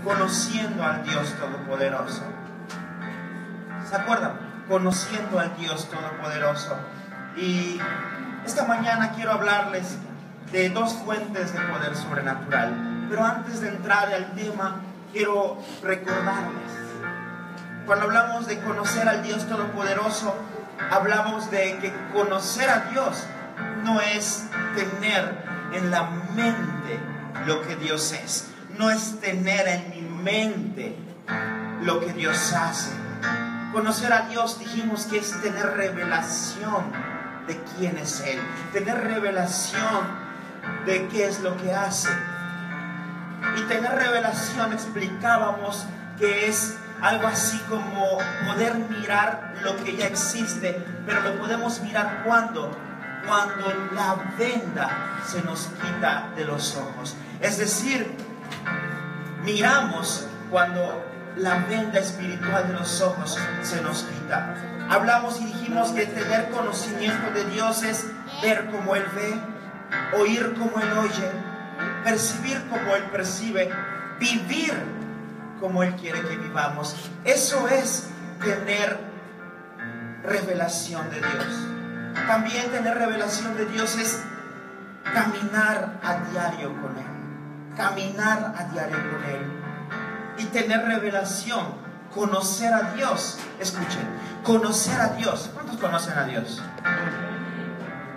conociendo al Dios Todopoderoso. ¿Se acuerdan? Conociendo al Dios Todopoderoso. Y esta mañana quiero hablarles de dos fuentes de poder sobrenatural. Pero antes de entrar al tema, quiero recordarles. Cuando hablamos de conocer al Dios Todopoderoso, hablamos de que conocer a Dios no es tener en la mente lo que Dios es. No es tener en mi mente lo que Dios hace. Conocer a Dios, dijimos que es tener revelación de quién es Él. Tener revelación de qué es lo que hace. Y tener revelación, explicábamos que es algo así como poder mirar lo que ya existe, pero lo podemos mirar cuando la venda se nos quita de los ojos. Es decir, miramos cuando la venda espiritual de los ojos se nos quita. Hablamos y dijimos que tener conocimiento de Dios es ver como Él ve, oír como Él oye, percibir como Él percibe, vivir como Él quiere que vivamos. Eso es tener revelación de Dios. También tener revelación de Dios es caminar a diario con Él. Caminar a diario con Él. Y tener revelación, conocer a Dios. Escuchen, conocer a Dios. ¿Cuántos conocen a Dios?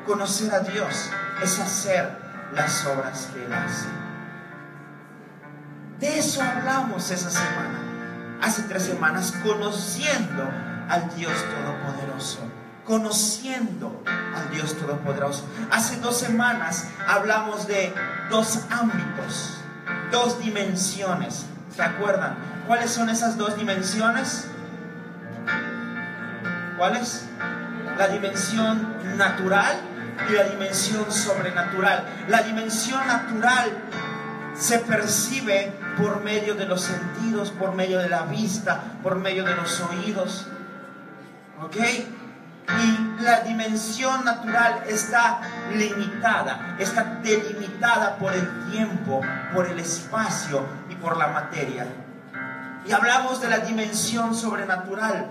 Conocer a Dios es hacer las obras que Él hace. De eso hablamos esa semana, hace 3 semanas, conociendo al Dios Todopoderoso. Conociendo al Dios Todopoderoso. Hace 2 semanas hablamos de 2 ámbitos, 2 dimensiones. ¿Se acuerdan? ¿Cuáles son esas 2 dimensiones? ¿Cuáles? La dimensión natural y la dimensión sobrenatural. La dimensión natural se percibe por medio de los sentidos, por medio de la vista, por medio de los oídos. ¿Ok? Y la dimensión natural está limitada, está delimitada por el tiempo, por el espacio y por la materia. Y hablamos de la dimensión sobrenatural.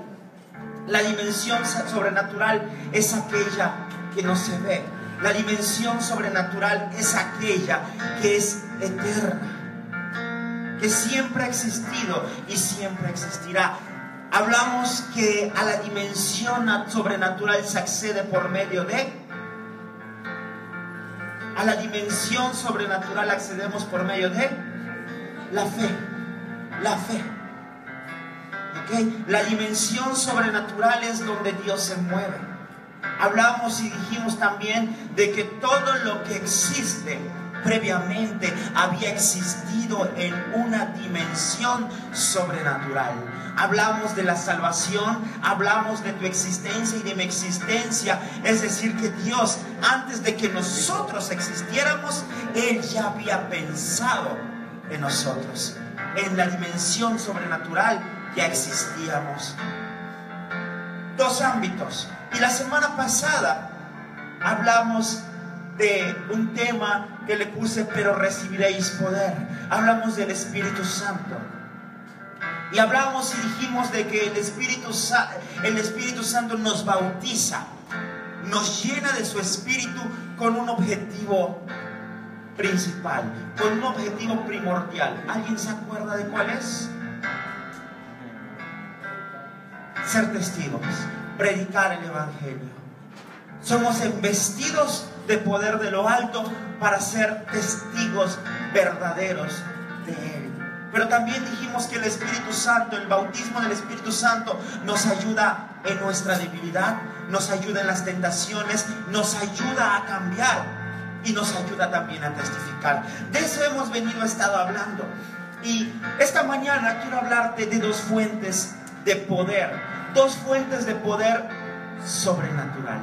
La dimensión sobrenatural es aquella que no se ve. La dimensión sobrenatural es aquella que es eterna, que siempre ha existido y siempre existirá. Hablamos que a la dimensión sobrenatural se accede por medio de... A la dimensión sobrenatural accedemos por medio de la fe. La fe. ¿Okay? La dimensión sobrenatural es donde Dios se mueve. Hablamos y dijimos también de que todo lo que existe previamente había existido en una dimensión sobrenatural. Hablamos de la salvación, hablamos de tu existencia y de mi existencia. Es decir, que Dios, antes de que nosotros existiéramos, Él ya había pensado en nosotros. En la dimensión sobrenatural ya existíamos. 2 ámbitos. Y la semana pasada hablamos de un tema que le puse: pero recibiréis poder. Hablamos del Espíritu Santo. Y hablamos y dijimos de que el Espíritu Santo nos bautiza, nos llena de su Espíritu con un objetivo principal, con un objetivo primordial. ¿Alguien se acuerda de cuál es? Ser testigos, predicar el Evangelio. Somos embestidos de poder de lo alto para ser testigos verdaderos de Él. Pero también dijimos que el Espíritu Santo, el bautismo del Espíritu Santo, nos ayuda en nuestra debilidad, nos ayuda en las tentaciones, nos ayuda a cambiar y nos ayuda también a testificar. De eso hemos estado hablando. Y esta mañana quiero hablarte de 2 fuentes de poder, 2 fuentes de poder sobrenatural.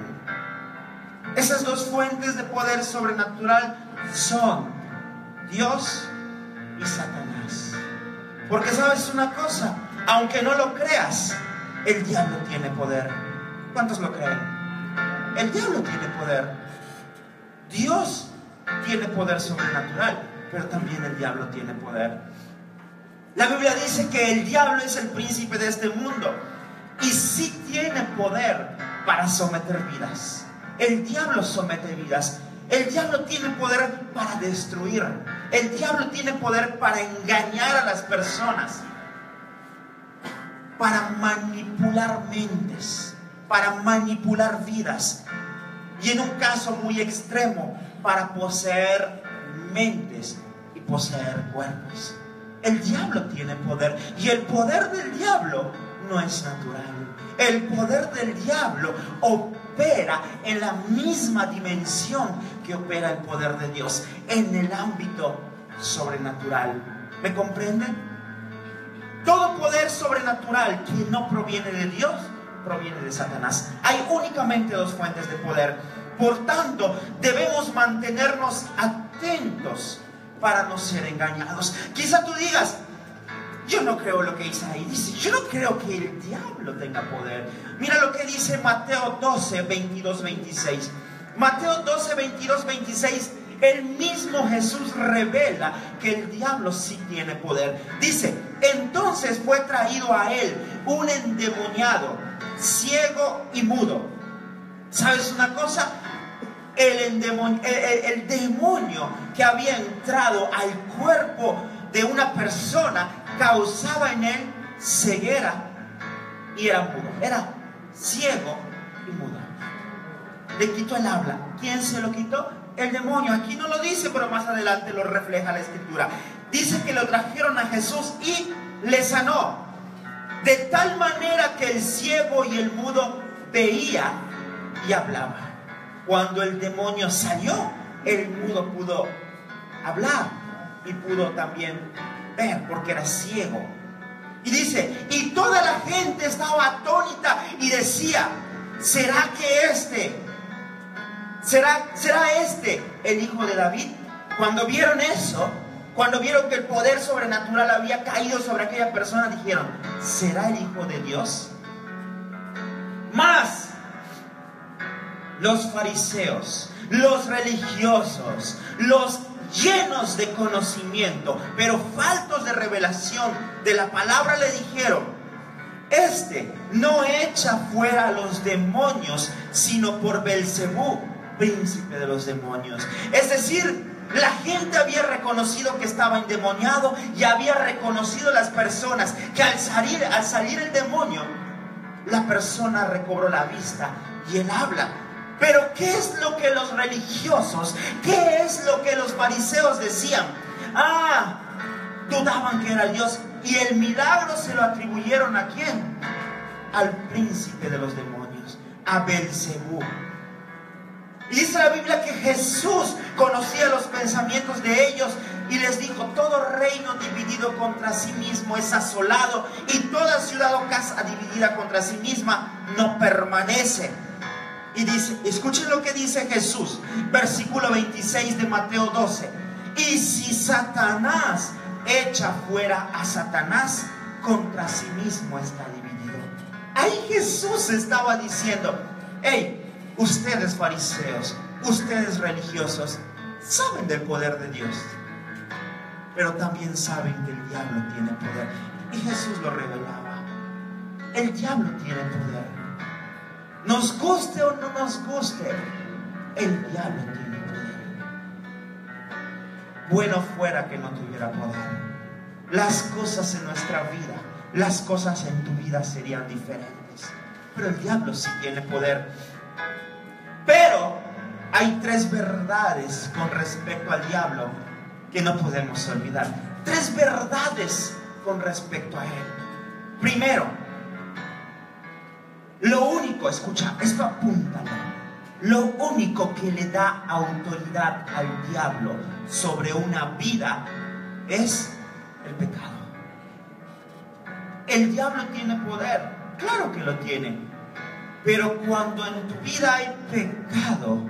Esas 2 fuentes de poder sobrenatural son Dios y Satanás. Porque sabes una cosa, aunque no lo creas, el diablo tiene poder. ¿Cuántos lo creen? El diablo tiene poder. Dios tiene poder sobrenatural, pero también el diablo tiene poder. La Biblia dice que el diablo es el príncipe de este mundo y sí tiene poder para someter vidas. El diablo somete vidas. El diablo tiene poder para destruir. El diablo tiene poder para engañar a las personas, para manipular mentes, para manipular vidas, y en un caso muy extremo, para poseer mentes y poseer cuerpos. El diablo tiene poder, y el poder del diablo no es natural. El poder del diablo opera en la misma dimensión que opera el poder de Dios, en el ámbito sobrenatural. ¿Me comprenden? Todo poder sobrenatural que no proviene de Dios, proviene de Satanás. Hay únicamente dos fuentes de poder. Por tanto, debemos mantenernos atentos para no ser engañados. Quizá tú digas: yo no creo lo que Isaí dice, yo no creo que el diablo tenga poder. Mira lo que dice Mateo 12, 22, 26. Mateo 12, 22, 26. El mismo Jesús revela que el diablo sí tiene poder. Dice: entonces fue traído a él un endemoniado, ciego y mudo. ¿Sabes una cosa? El demonio que había entrado al cuerpo de una persona causaba en él ceguera y era mudo. Era ciego y mudo. Le quitó el habla. ¿Quién se lo quitó? El demonio. Aquí no lo dice, pero más adelante lo refleja la escritura. Dice que lo trajeron a Jesús y le sanó, de tal manera que el ciego y el mudo veía y hablaba. Cuando el demonio salió, el mudo pudo hablar y pudo también ver, porque era ciego. Y dice: y toda la gente estaba atónita y decía: ¿será que será este el hijo de David? Cuando vieron eso, cuando vieron que el poder sobrenatural había caído sobre aquella persona, dijeron: ¿será el hijo de Dios? Mas los fariseos, los religiosos, los llenos de conocimiento, pero faltos de revelación de la palabra, le dijeron: este no echa fuera a los demonios, sino por Belcebú, príncipe de los demonios. Es decir, la gente había reconocido que estaba endemoniado, y había reconocido las personas que al salir el demonio, la persona recobró la vista y el habla. Pero ¿qué es lo que los religiosos, qué es lo que los fariseos decían? Dudaban que era Dios, y el milagro se lo atribuyeron ¿a quién? Al príncipe de los demonios, a Belcebú. Y dice la Biblia que Jesús conocía los pensamientos de ellos y les dijo: todo reino dividido contra sí mismo es asolado, y toda ciudad o casa dividida contra sí misma no permanece. Y dice, escuchen lo que dice Jesús, versículo 26 de Mateo 12: y si Satanás echa fuera a Satanás, contra sí mismo está dividido. Ahí Jesús estaba diciendo: hey, ustedes fariseos, ustedes religiosos, saben del poder de Dios, pero también saben que el diablo tiene poder. Y Jesús lo revelaba: el diablo tiene poder. Nos guste o no nos guste, el diablo tiene poder. Bueno fuera que no tuviera poder. Las cosas en nuestra vida, las cosas en tu vida serían diferentes. Pero el diablo sí tiene poder. Pero hay tres verdades con respecto al diablo que no podemos olvidar. Tres verdades con respecto a él. Primero, lo único, escucha, esto apúntalo. Lo único que le da autoridad al diablo sobre una vida es el pecado. El diablo tiene poder, claro que lo tiene, pero cuando en tu vida hay pecado,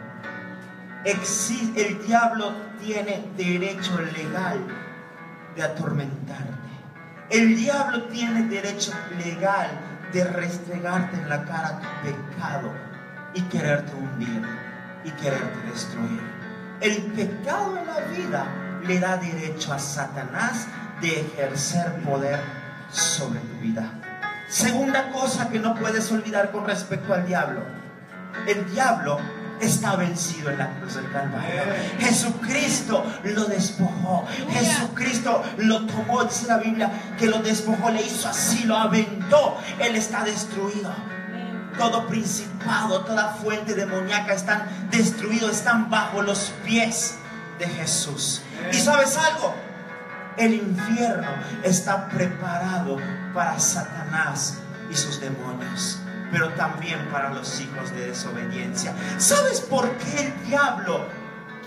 el diablo tiene derecho legal de atormentarte. El diablo tiene derecho legal de restregarte en la cara tu pecado y quererte hundir y quererte destruir. El pecado en la vida le da derecho a Satanás de ejercer poder sobre tu vida. Segunda cosa que no puedes olvidar con respecto al diablo: el diablo está vencido en la cruz del Calvario. Jesucristo lo despojó. Jesucristo lo tomó. Dice la Biblia que lo despojó, le hizo así, lo aventó. Él está destruido. Todo principado, toda fuente demoníaca están destruidos, están bajo los pies de Jesús. ¿Y sabes algo? El infierno está preparado para Satanás y sus demonios, pero también para los hijos de desobediencia. ¿Sabes por qué el diablo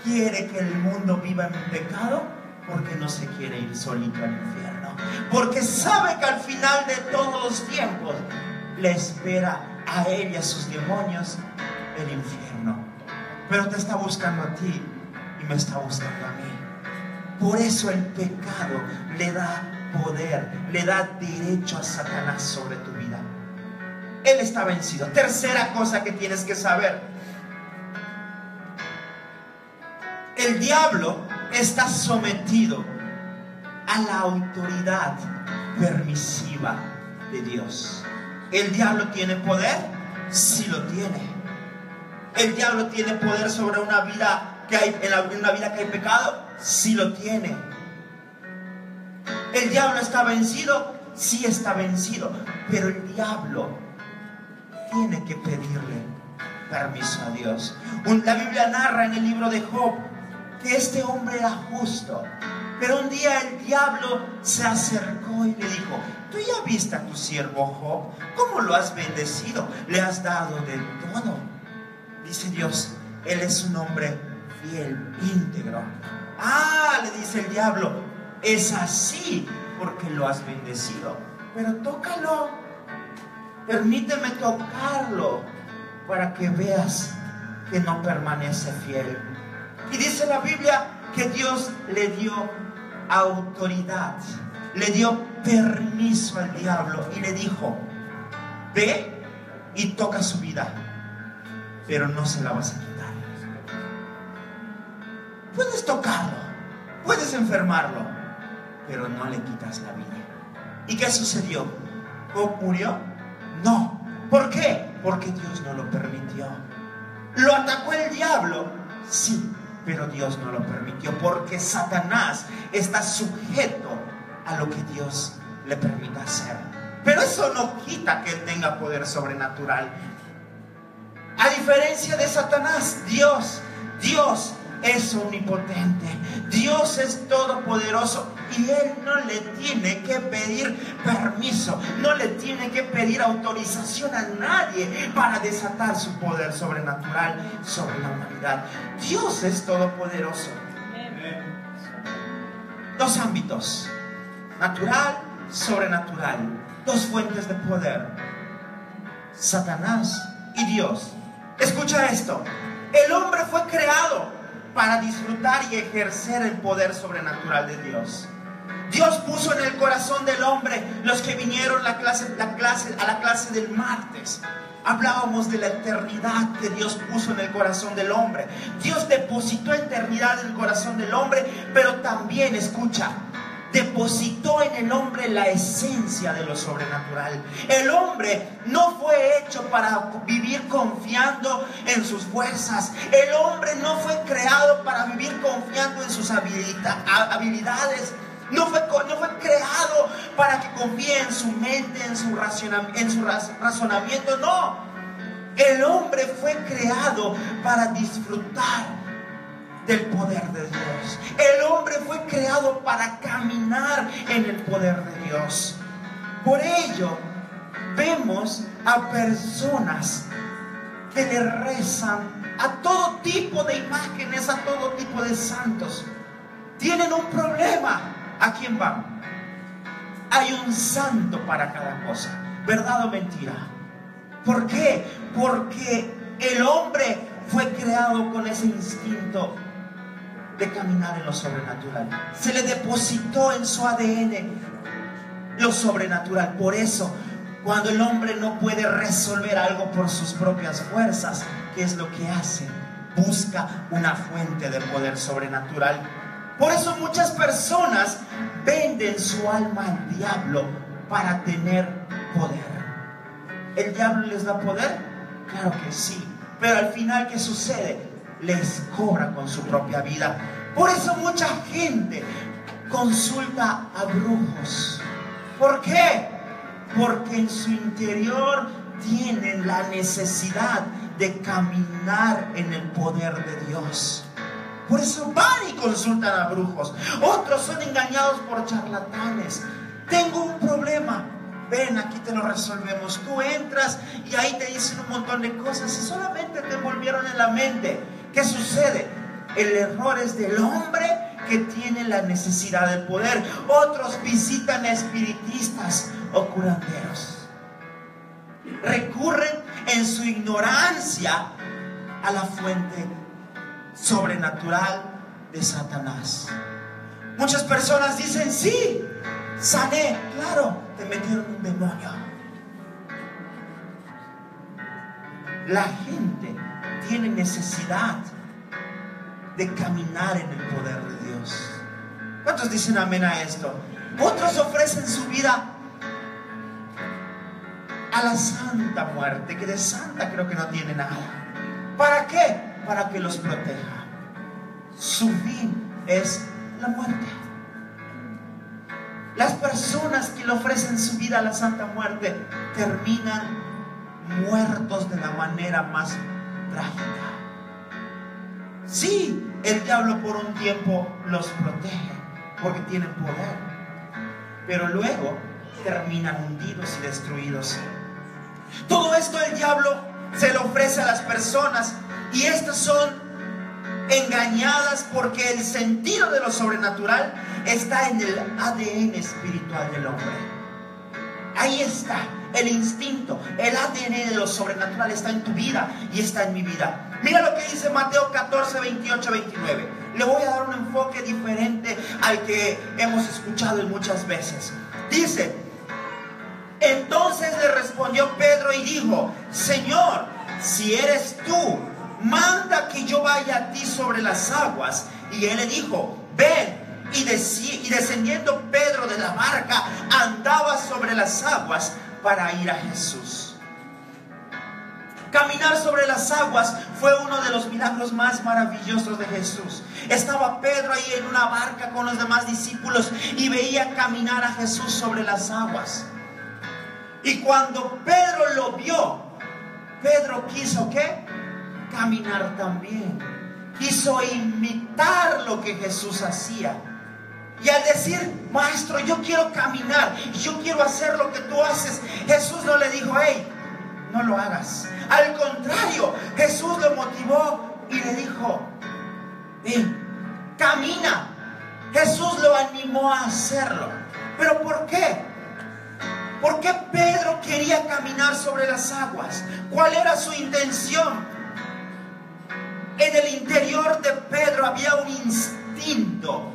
quiere que el mundo viva en pecado? Porque no se quiere ir solito al infierno. Porque sabe que al final de todos los tiempos le espera a él y a sus demonios el infierno. Pero te está buscando a ti y me está buscando a mí. Por eso el pecado le da poder, le da derecho a Satanás sobre tu vida. Él está vencido. Tercera cosa que tienes que saber: el diablo está sometido a la autoridad permisiva de Dios. ¿El diablo tiene poder? Sí lo tiene. ¿El diablo tiene poder sobre una vida que hay, en una vida que hay pecado? Sí lo tiene. ¿El diablo está vencido? Sí está vencido. Pero el diablo tiene que pedirle permiso a Dios. La Biblia narra en el libro de Job que este hombre era justo, pero un día el diablo se acercó y le dijo: ¿tú ya viste a tu siervo Job? ¿Cómo lo has bendecido? Le has dado de todo. Dice Dios: él es un hombre fiel, íntegro. Ah, le dice el diablo, es así porque lo has bendecido. Pero tócalo, permíteme tocarlo para que veas que no permanece fiel. Y dice la Biblia que Dios le dio autoridad, le dio permiso al diablo y le dijo: ve y toca su vida, pero no se la vas a quitar. Puedes tocarlo, puedes enfermarlo, pero no le quitas la vida. ¿Y qué sucedió? ¿Job murió? No. ¿Por qué? Porque Dios no lo permitió. ¿Lo atacó el diablo? Sí, pero Dios no lo permitió, porque Satanás está sujeto a lo que Dios le permita hacer. Pero eso no quita que él tenga poder sobrenatural. A diferencia de Satanás, Dios es omnipotente. Dios es todopoderoso y Él no le tiene que pedir permiso, no le tiene que pedir autorización a nadie para desatar su poder sobrenatural sobre la humanidad. Dios es todopoderoso. Dos ámbitos: natural, sobrenatural. Dos fuentes de poder: Satanás y Dios. Escucha esto: el hombre fue creado para disfrutar y ejercer el poder sobrenatural de Dios. Dios puso en el corazón del hombre, los que vinieron a la clase del martes, hablábamos de la eternidad que Dios puso en el corazón del hombre. Dios depositó eternidad en el corazón del hombre, pero también, escucha, depositó en el hombre la esencia de lo sobrenatural. El hombre no fue hecho para vivir confiando en sus fuerzas. El hombre no fue creado para vivir confiando en sus habilidades. No fue creado para que confíe en su mente, en su razonamiento. No. El hombre fue creado para disfrutar del poder de Dios. El hombre fue creado para caminar en el poder de Dios. Por ello vemos a personas que le rezan a todo tipo de imágenes, a todo tipo de santos. Tienen un problema. ¿A quién van? Hay un santo para cada cosa. ¿Verdad o mentira? ¿Por qué? Porque el hombre fue creado con ese instinto de caminar en lo sobrenatural. Se le depositó en su ADN lo sobrenatural. Por eso, cuando el hombre no puede resolver algo por sus propias fuerzas, ¿qué es lo que hace? Busca una fuente de poder sobrenatural. Por eso muchas personas venden su alma al diablo para tener poder. ¿El diablo les da poder? Claro que sí. Pero al final, ¿qué sucede? Les cobra con su propia vida. Por eso mucha gente consulta a brujos. ¿Por qué? Porque en su interior tienen la necesidad de caminar en el poder de Dios. Por eso van y consultan a brujos. Otros son engañados por charlatanes. Tengo un problema. Ven, aquí te lo resolvemos. Tú entras y ahí te dicen un montón de cosas y solamente te envolvieron en la mente. ¿Qué sucede? El error es del hombre que tiene la necesidad del poder. Otros visitan a espiritistas o curanderos. Recurren en su ignorancia a la fuente sobrenatural de Satanás. Muchas personas dicen: sí, sané. Claro, te metieron un demonio. La gente tiene necesidad de caminar en el poder de Dios. ¿Cuántos dicen amén a esto? Otros ofrecen su vida a la santa muerte, que de santa creo que no tiene nada. ¿Para qué? Para que los proteja. Su fin es la muerte. Las personas que le ofrecen su vida a la santa muerte terminan muertos de la manera más trágica. Sí, el diablo por un tiempo los protege porque tienen poder, pero luego terminan hundidos y destruidos. Todo esto el diablo se lo ofrece a las personas, y estas son engañadas porque el sentido de lo sobrenatural está en el ADN espiritual del hombre. Ahí está el instinto, el ADN de lo sobrenatural está en tu vida y está en mi vida. Mira lo que dice Mateo 14, 28, 29. Le voy a dar un enfoque diferente al que hemos escuchado muchas veces. Dice: entonces le respondió Pedro y dijo: Señor, si eres tú, manda que yo vaya a ti sobre las aguas. Y él le dijo: ven. Y descendiendo Pedro de la barca, andaba sobre las aguas para ir a Jesús. Caminar sobre las aguas fue uno de los milagros más maravillosos de Jesús. Estaba Pedro ahí en una barca con los demás discípulos y veía caminar a Jesús sobre las aguas. Y cuando Pedro lo vio, Pedro quiso ¿qué? Caminar también. Quiso imitar lo que Jesús hacía. Y al decir: maestro, yo quiero caminar, yo quiero hacer lo que tú haces, Jesús no le dijo: hey, no lo hagas. Al contrario, Jesús lo motivó y le dijo: ven, camina. Jesús lo animó a hacerlo. ¿Pero por qué? ¿Por qué Pedro quería caminar sobre las aguas? ¿Cuál era su intención? En el interior de Pedro había un instinto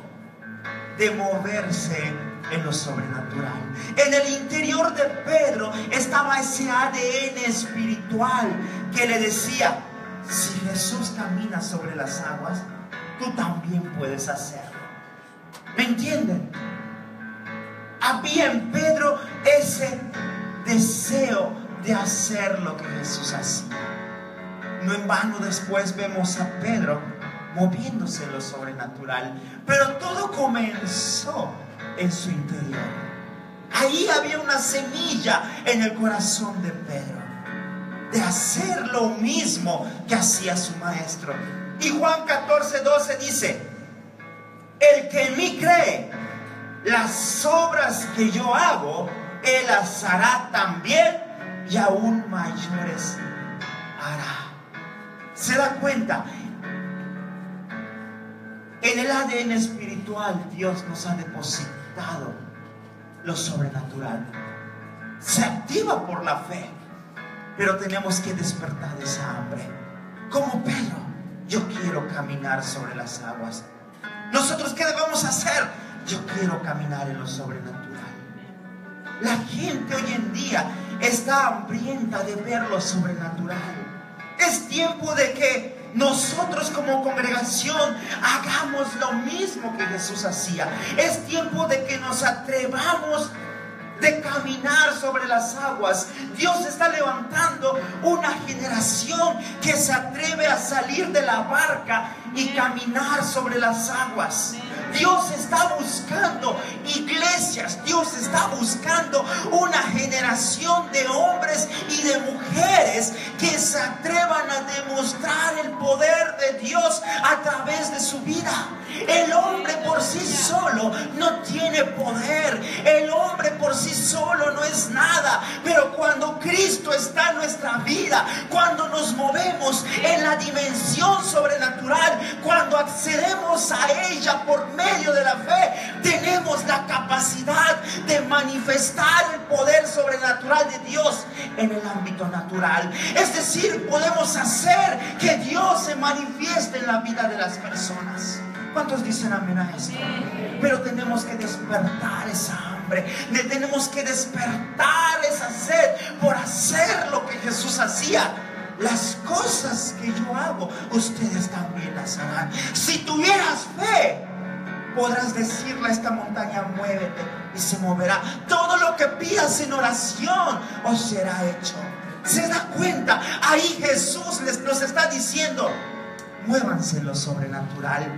de moverse en lo sobrenatural. En el interior de Pedro estaba ese ADN espiritual que le decía: si Jesús camina sobre las aguas, tú también puedes hacerlo. ¿Me entienden? Había en Pedro ese deseo de hacer lo que Jesús hacía. No en vano después vemos a Pedro moviéndose en lo sobrenatural. Pero todo comenzó en su interior. Ahí había una semilla en el corazón de Pedro, de hacer lo mismo que hacía su maestro. Y Juan 14, 12 dice: el que en mí cree, las obras que yo hago, él las hará también, y aún mayores hará. ¿Se da cuenta? En el ADN espiritual Dios nos ha depositado lo sobrenatural. Se activa por la fe, pero tenemos que despertar esa hambre. Como Pedro: yo quiero caminar sobre las aguas. ¿Nosotros qué debemos hacer? Yo quiero caminar en lo sobrenatural. La gente hoy en día está hambrienta de ver lo sobrenatural. Es tiempo de que nosotros como congregación hagamos lo mismo que Jesús hacía. Es tiempo de que nos atrevamos de caminar sobre las aguas. Dios está levantando una generación que se atreve a salir de la barca y caminar sobre las aguas. Dios está buscando iglesias. Dios está buscando una generación de hombres y de mujeres que se atrevan a demostrar el poder de Dios a través de su vida. El hombre por sí solo no tiene poder. El hombre por sí solo no es nada. Pero cuando Cristo está en nuestra vida, cuando nos movemos en la dimensión sobrenatural, cuando accedemos a ella por medio de la fe, tenemos la capacidad de manifestar el poder sobrenatural de Dios en el ámbito natural. Es decir, podemos hacer que Dios se manifieste en la vida de las personas. ¿Cuántos dicen amén a esto? Pero tenemos que despertar esa hambre, tenemos que despertar esa sed por hacer lo que Jesús hacía. Las cosas que yo hago, ustedes también las harán. Si tuvieras fe, podrás decirle a esta montaña: muévete, y se moverá. Todo lo que pidas en oración os será hecho. ¿Se da cuenta? Ahí Jesús nos está diciendo: muévanse en lo sobrenatural,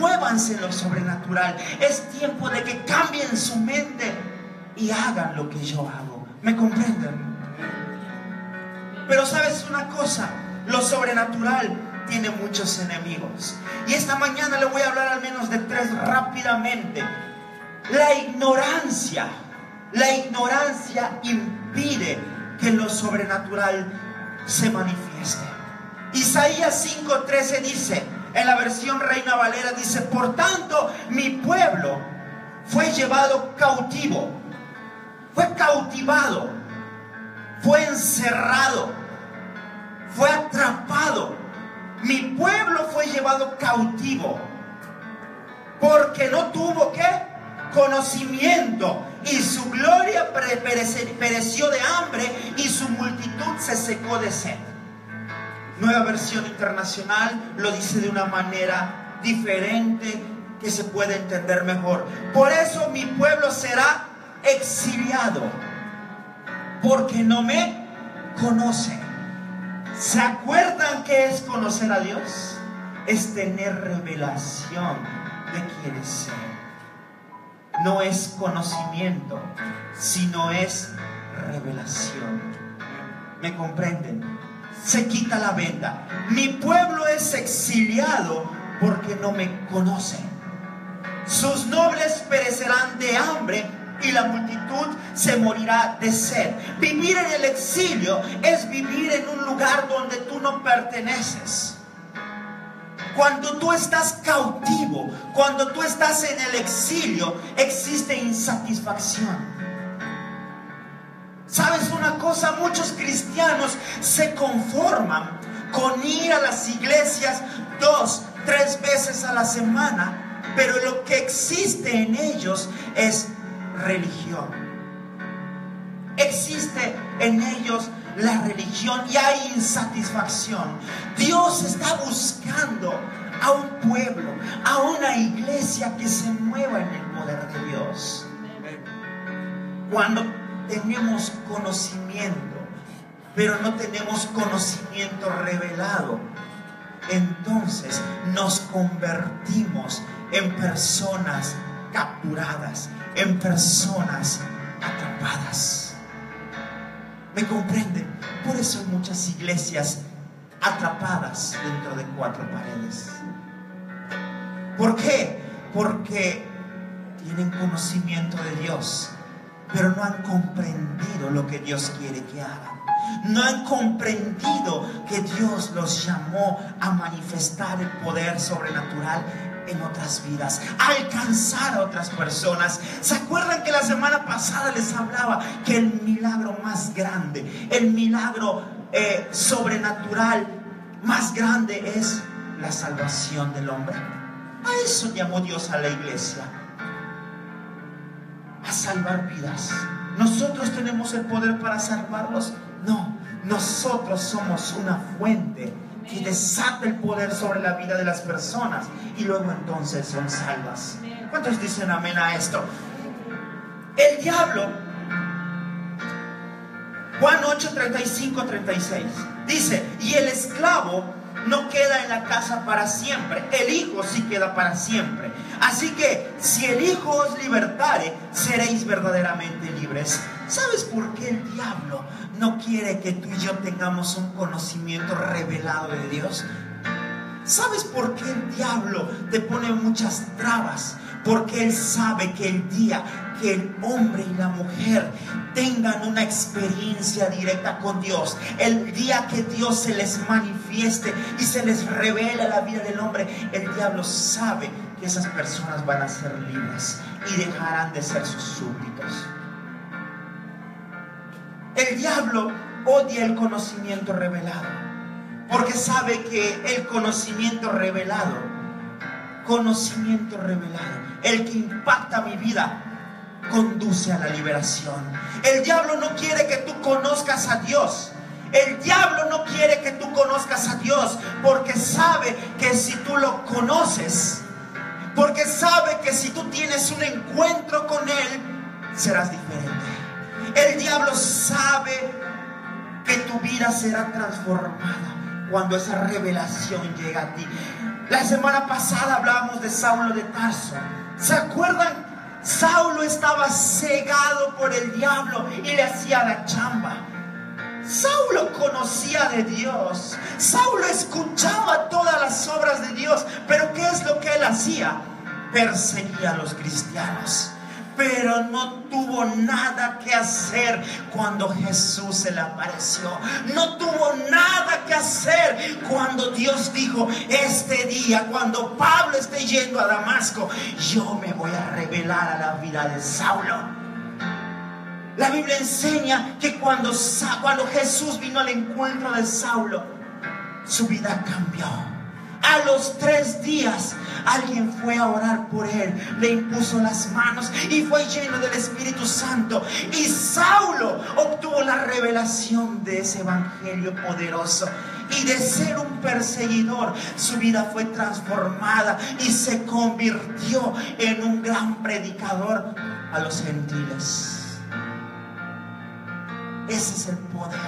muévanse en lo sobrenatural. Es tiempo de que cambien su mente y hagan lo que yo hago. ¿Me comprenden? Pero ¿sabes una cosa? Lo sobrenatural tiene muchos enemigos. Y esta mañana le voy a hablar al menos de 3 rápidamente. La ignorancia impide que lo sobrenatural se manifieste. Isaías 5:13 dice, en la versión Reina Valera dice: por tanto, mi pueblo fue llevado cautivo, fue cautivado, fue encerrado, fue atrapado. Mi pueblo fue llevado cautivo porque no tuvo ¿qué? Conocimiento, y su gloria pereció de hambre y su multitud se secó de sed. Nueva Versión Internacional lo dice de una manera diferente que se puede entender mejor. Por eso mi pueblo será exiliado, porque no me conocen. ¿Se acuerdan qué es conocer a Dios? Es tener revelación de quién es Él. No es conocimiento, sino es revelación. ¿Me comprenden? Se quita la venda. Mi pueblo es exiliado porque no me conocen. Sus nobles perecerán de hambre y la multitud se morirá de sed. Vivir en el exilio es vivir en un lugar donde tú no perteneces. Cuando tú estás cautivo, cuando tú estás en el exilio, existe insatisfacción. ¿Sabes una cosa? Muchos cristianos se conforman con ir a las iglesias 2, 3 veces a la semana, pero lo que existe en ellos es religión. Existe en ellos la religión y hay insatisfacción. Dios está buscando a un pueblo, a una iglesia que se mueva en el poder de Dios. Cuando tenemos conocimiento, pero no tenemos conocimiento revelado, entonces nos convertimos en personas capturadas, en personas atrapadas. ¿Me comprenden? Por eso hay muchas iglesias atrapadas dentro de 4 paredes. ¿Por qué? Porque tienen conocimiento de Dios, pero no han comprendido lo que Dios quiere que hagan. No han comprendido que Dios los llamó a manifestar el poder sobrenatural en otras vidas, a alcanzar a otras personas. ¿Se acuerdan que la semana pasada les hablaba que el milagro más grande, el milagro sobrenatural más grande es la salvación del hombre? A eso llamó Dios a la iglesia, a salvar vidas. ¿Nosotros tenemos el poder para salvarlos? No, nosotros somos una fuente que desata el poder sobre la vida de las personas y luego entonces son salvas. ¿Cuántos dicen amén a esto? El diablo, Juan 8, 35, 36, dice: y el esclavo no queda en la casa para siempre, el Hijo sí queda para siempre. Así que si el Hijo os libertare, seréis verdaderamente libres. ¿Sabes por qué el diablo no quiere que tú y yo tengamos un conocimiento revelado de Dios? ¿Sabes por qué el diablo te pone muchas trabas? Porque él sabe que el día que el hombre y la mujer tengan una experiencia directa con Dios, el día que Dios se les manifieste y se les revele la vida del hombre, el diablo sabe que esas personas van a ser libres y dejarán de ser sus súbditos. El diablo odia el conocimiento revelado, porque sabe que el conocimiento revelado, el que impacta mi vida, conduce a la liberación. El diablo no quiere que tú conozcas a Dios. El diablo no quiere que tú conozcas a Dios, porque sabe que si tú lo conoces, porque sabe que si tú tienes un encuentro con Él, serás diferente. El diablo sabe que tu vida será transformada cuando esa revelación llega a ti. La semana pasada hablábamos de Saulo de Tarso. ¿Se acuerdan? Saulo estaba cegado por el diablo y le hacía la chamba. Saulo conocía de Dios. Saulo escuchaba todas las obras de Dios. Pero ¿qué es lo que él hacía? Perseguía a los cristianos. Pero no tuvo nada que hacer cuando Jesús se le apareció. No tuvo nada que hacer cuando Dios dijo: este día, cuando Pablo esté yendo a Damasco, yo me voy a revelar a la vida de Saulo. La Biblia enseña que cuando Jesús vino al encuentro de Saulo, su vida cambió. A los 3 días alguien fue a orar por él, le impuso las manos y fue lleno del Espíritu Santo. Y Saulo obtuvo la revelación de ese evangelio poderoso. Y de ser un perseguidor, su vida fue transformada y se convirtió en un gran predicador a los gentiles. Ese es el poder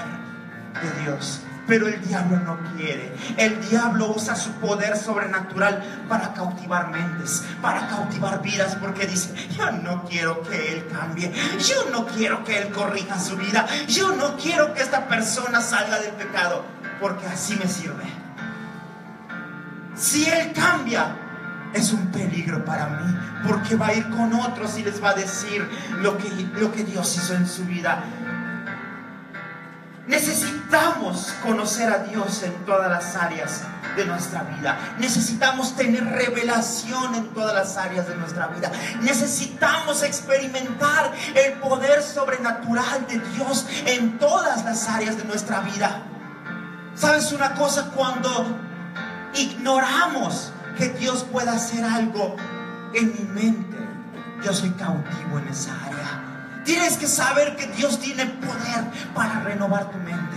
de Dios. Pero el diablo no quiere. El diablo usa su poder sobrenatural para cautivar mentes, para cautivar vidas, porque dice: yo no quiero que él cambie, yo no quiero que él corrija su vida, yo no quiero que esta persona salga del pecado, porque así me sirve. Si él cambia, es un peligro para mí, porque va a ir con otros y les va a decir lo que Dios hizo en su vida. Necesitamos conocer a Dios en todas las áreas de nuestra vida. Necesitamos tener revelación en todas las áreas de nuestra vida. Necesitamos experimentar el poder sobrenatural de Dios en todas las áreas de nuestra vida. ¿Sabes una cosa? Cuando ignoramos que Dios pueda hacer algo en mi mente, yo soy cautivo en esa área. Tienes que saber que Dios tiene poder para renovar tu mente.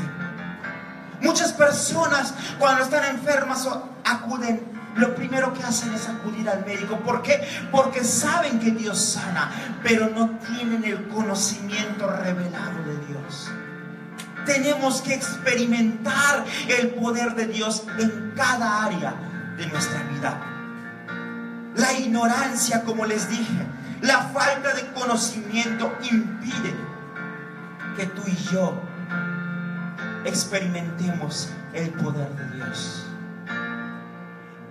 Muchas personas cuando están enfermas acuden, lo primero que hacen es acudir al médico. ¿Por qué? Porque saben que Dios sana, pero no tienen el conocimiento revelado de Dios. Tenemos que experimentar el poder de Dios en cada área de nuestra vida. La ignorancia, como les dije, la falta de conocimiento impide que tú y yo experimentemos el poder de Dios.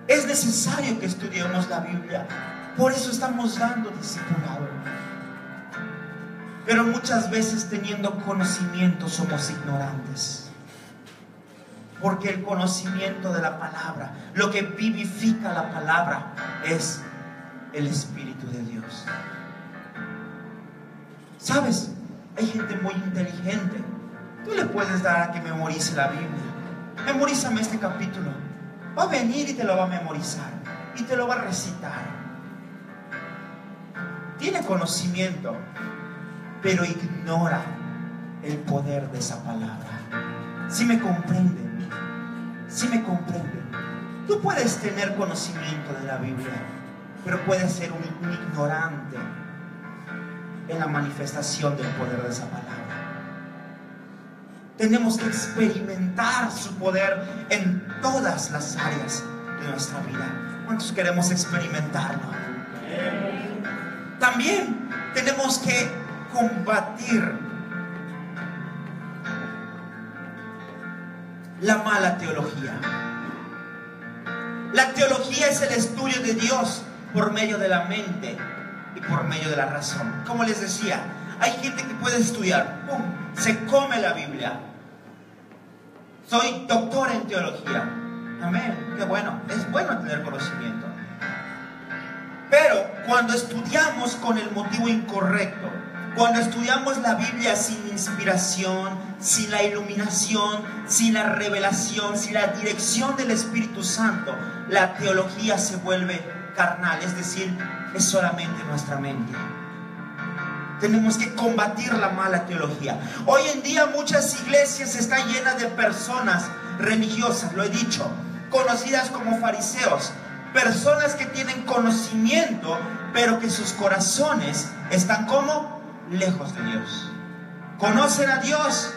Es necesario que estudiemos la Biblia. Por eso estamos dando discipulado. Pero muchas veces, teniendo conocimiento, somos ignorantes. Porque el conocimiento de la palabra, lo que vivifica la palabra, es el Espíritu de Dios. ¿Sabes? Hay gente muy inteligente. Tú le puedes dar a que memorice la Biblia. Memorízame este capítulo. Va a venir y te lo va a memorizar y te lo va a recitar. Tiene conocimiento, pero ignora el poder de esa palabra. ¿Sí me comprenden? ¿Sí me comprenden? Tú puedes tener conocimiento de la Biblia, pero puedes ser un ignorante en la manifestación del poder de esa palabra. Tenemos que experimentar su poder en todas las áreas de nuestra vida. ¿Cuántos queremos experimentarlo? También tenemos que combatir la mala teología. La teología es el estudio de Dios por medio de la mente y por medio de la razón. Como les decía, hay gente que puede estudiar, ¡pum!, se come la Biblia. Soy doctor en teología. Amén, qué bueno, es bueno tener conocimiento. Pero cuando estudiamos con el motivo incorrecto, cuando estudiamos la Biblia sin inspiración, sin la iluminación, sin la revelación, sin la dirección del Espíritu Santo, la teología se vuelve carnal, es decir, es solamente nuestra mente. Tenemos que combatir la mala teología. Hoy en día muchas iglesias están llenas de personas religiosas, lo he dicho, conocidas como fariseos. Personas que tienen conocimiento, pero que sus corazones están como lejos de Dios. Conocen a Dios,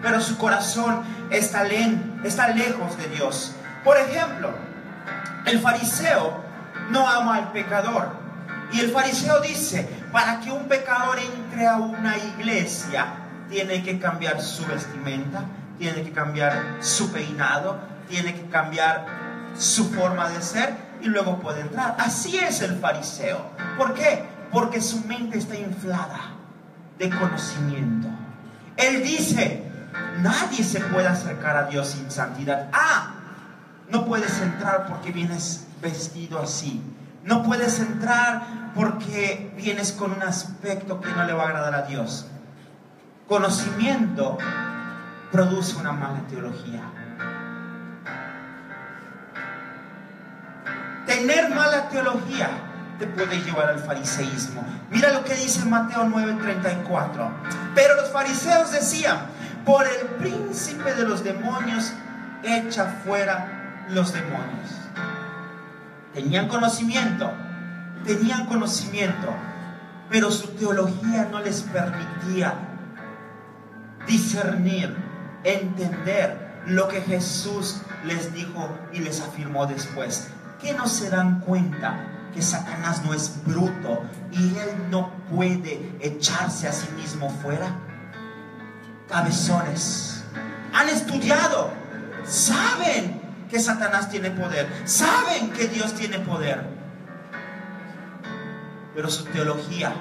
pero su corazón está lejos de Dios. Por ejemplo, el fariseo no ama al pecador. Y el fariseo dice, para que un pecador entre a una iglesia, tiene que cambiar su vestimenta, tiene que cambiar su peinado, tiene que cambiar su forma de ser, y luego puede entrar. Así es el fariseo. ¿Por qué? Porque su mente está inflada de conocimiento. Él dice, nadie se puede acercar a Dios sin santidad. No puedes entrar porque vienes vestido así. No puedes entrar porque vienes con un aspecto que no le va a agradar a Dios. Conocimiento produce una mala teología. Tener mala teología te puede llevar al fariseísmo. Mira lo que dice Mateo 9:34. Pero los fariseos decían, por el príncipe de los demonios, echa fuera los demonios. Tenían conocimiento, pero su teología no les permitía discernir, entender lo que Jesús les dijo y les afirmó después. ¿Qué no se dan cuenta que Satanás no es bruto y él no puede echarse a sí mismo fuera? Cabezones, han estudiado, saben que Satanás tiene poder, saben que Dios tiene poder, pero su teología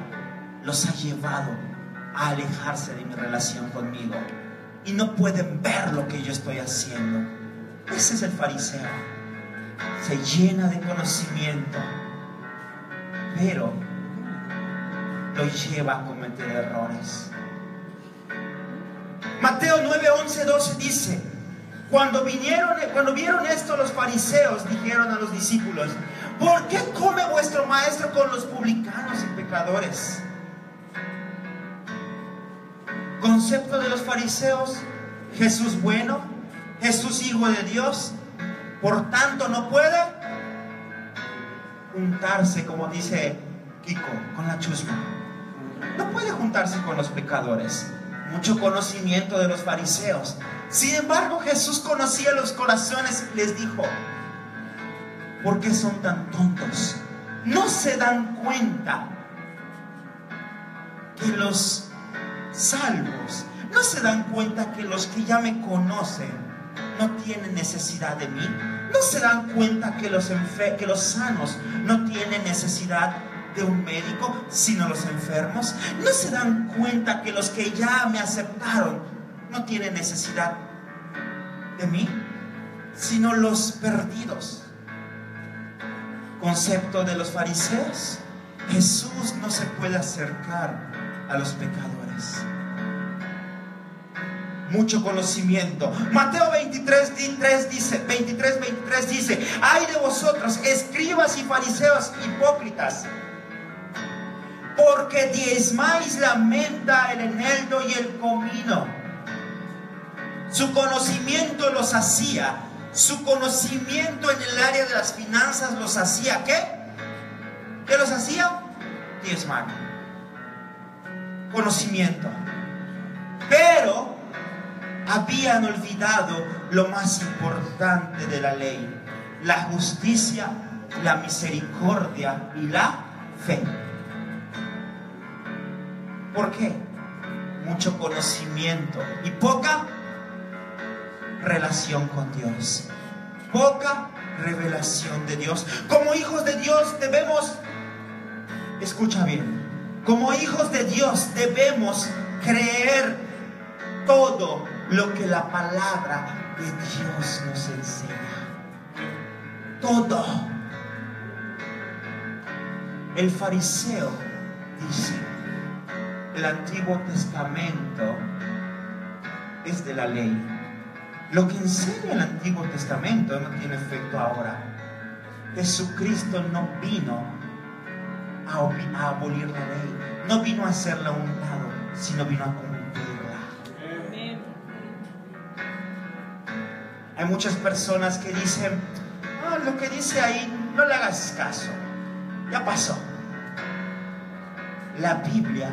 los ha llevado a alejarse de mi relación conmigo y no pueden ver lo que yo estoy haciendo. Ese es el fariseo. Se llena de conocimiento, pero lo lleva a cometer errores. Mateo 9:11-12 dice, cuando vieron esto, los fariseos dijeron a los discípulos, ¿por qué come vuestro maestro con los publicanos y pecadores? Concepto de los fariseos: Jesús bueno, Jesús hijo de Dios, por tanto no puede juntarse, como dice Kiko, con la chusma. No puede juntarse con los pecadores. Mucho conocimiento de los fariseos. Sin embargo, Jesús conocía los corazones y les dijo, ¿por qué son tan tontos? ¿No se dan cuenta que los salvos, no se dan cuenta que los que ya me conocen no tienen necesidad de mí? ¿No se dan cuenta que los sanos no tienen necesidad de un médico, sino los enfermos? ¿No se dan cuenta que los que ya me aceptaron no tienen necesidad de mí, sino los perdidos? Concepto de los fariseos: Jesús no se puede acercar a los pecadores. Mucho conocimiento. Mateo 23:23 dice, ay de vosotros, escribas y fariseos hipócritas, porque diezmáis la menta, el eneldo y el comino. Su conocimiento los hacía Su conocimiento en el área de las finanzas los hacía, ¿qué? ¿Qué los hacía? Diezmar. Conocimiento. Pero habían olvidado lo más importante de la ley: la justicia, la misericordia y la fe. ¿Por qué? Mucho conocimiento y poca relación con Dios, poca revelación de Dios. Como hijos de Dios debemos, escucha bien, como hijos de Dios debemos creer todo lo que la palabra de Dios nos enseña. Todo. El fariseo dice: el Antiguo Testamento es de la ley. Lo que enseña el Antiguo Testamento no tiene efecto ahora. Jesucristo no vino a abolir la ley, no vino a hacerla a un lado, sino vino a cumplirla. Hay muchas personas que dicen: lo que dice ahí, no le hagas caso, ya pasó. La Biblia,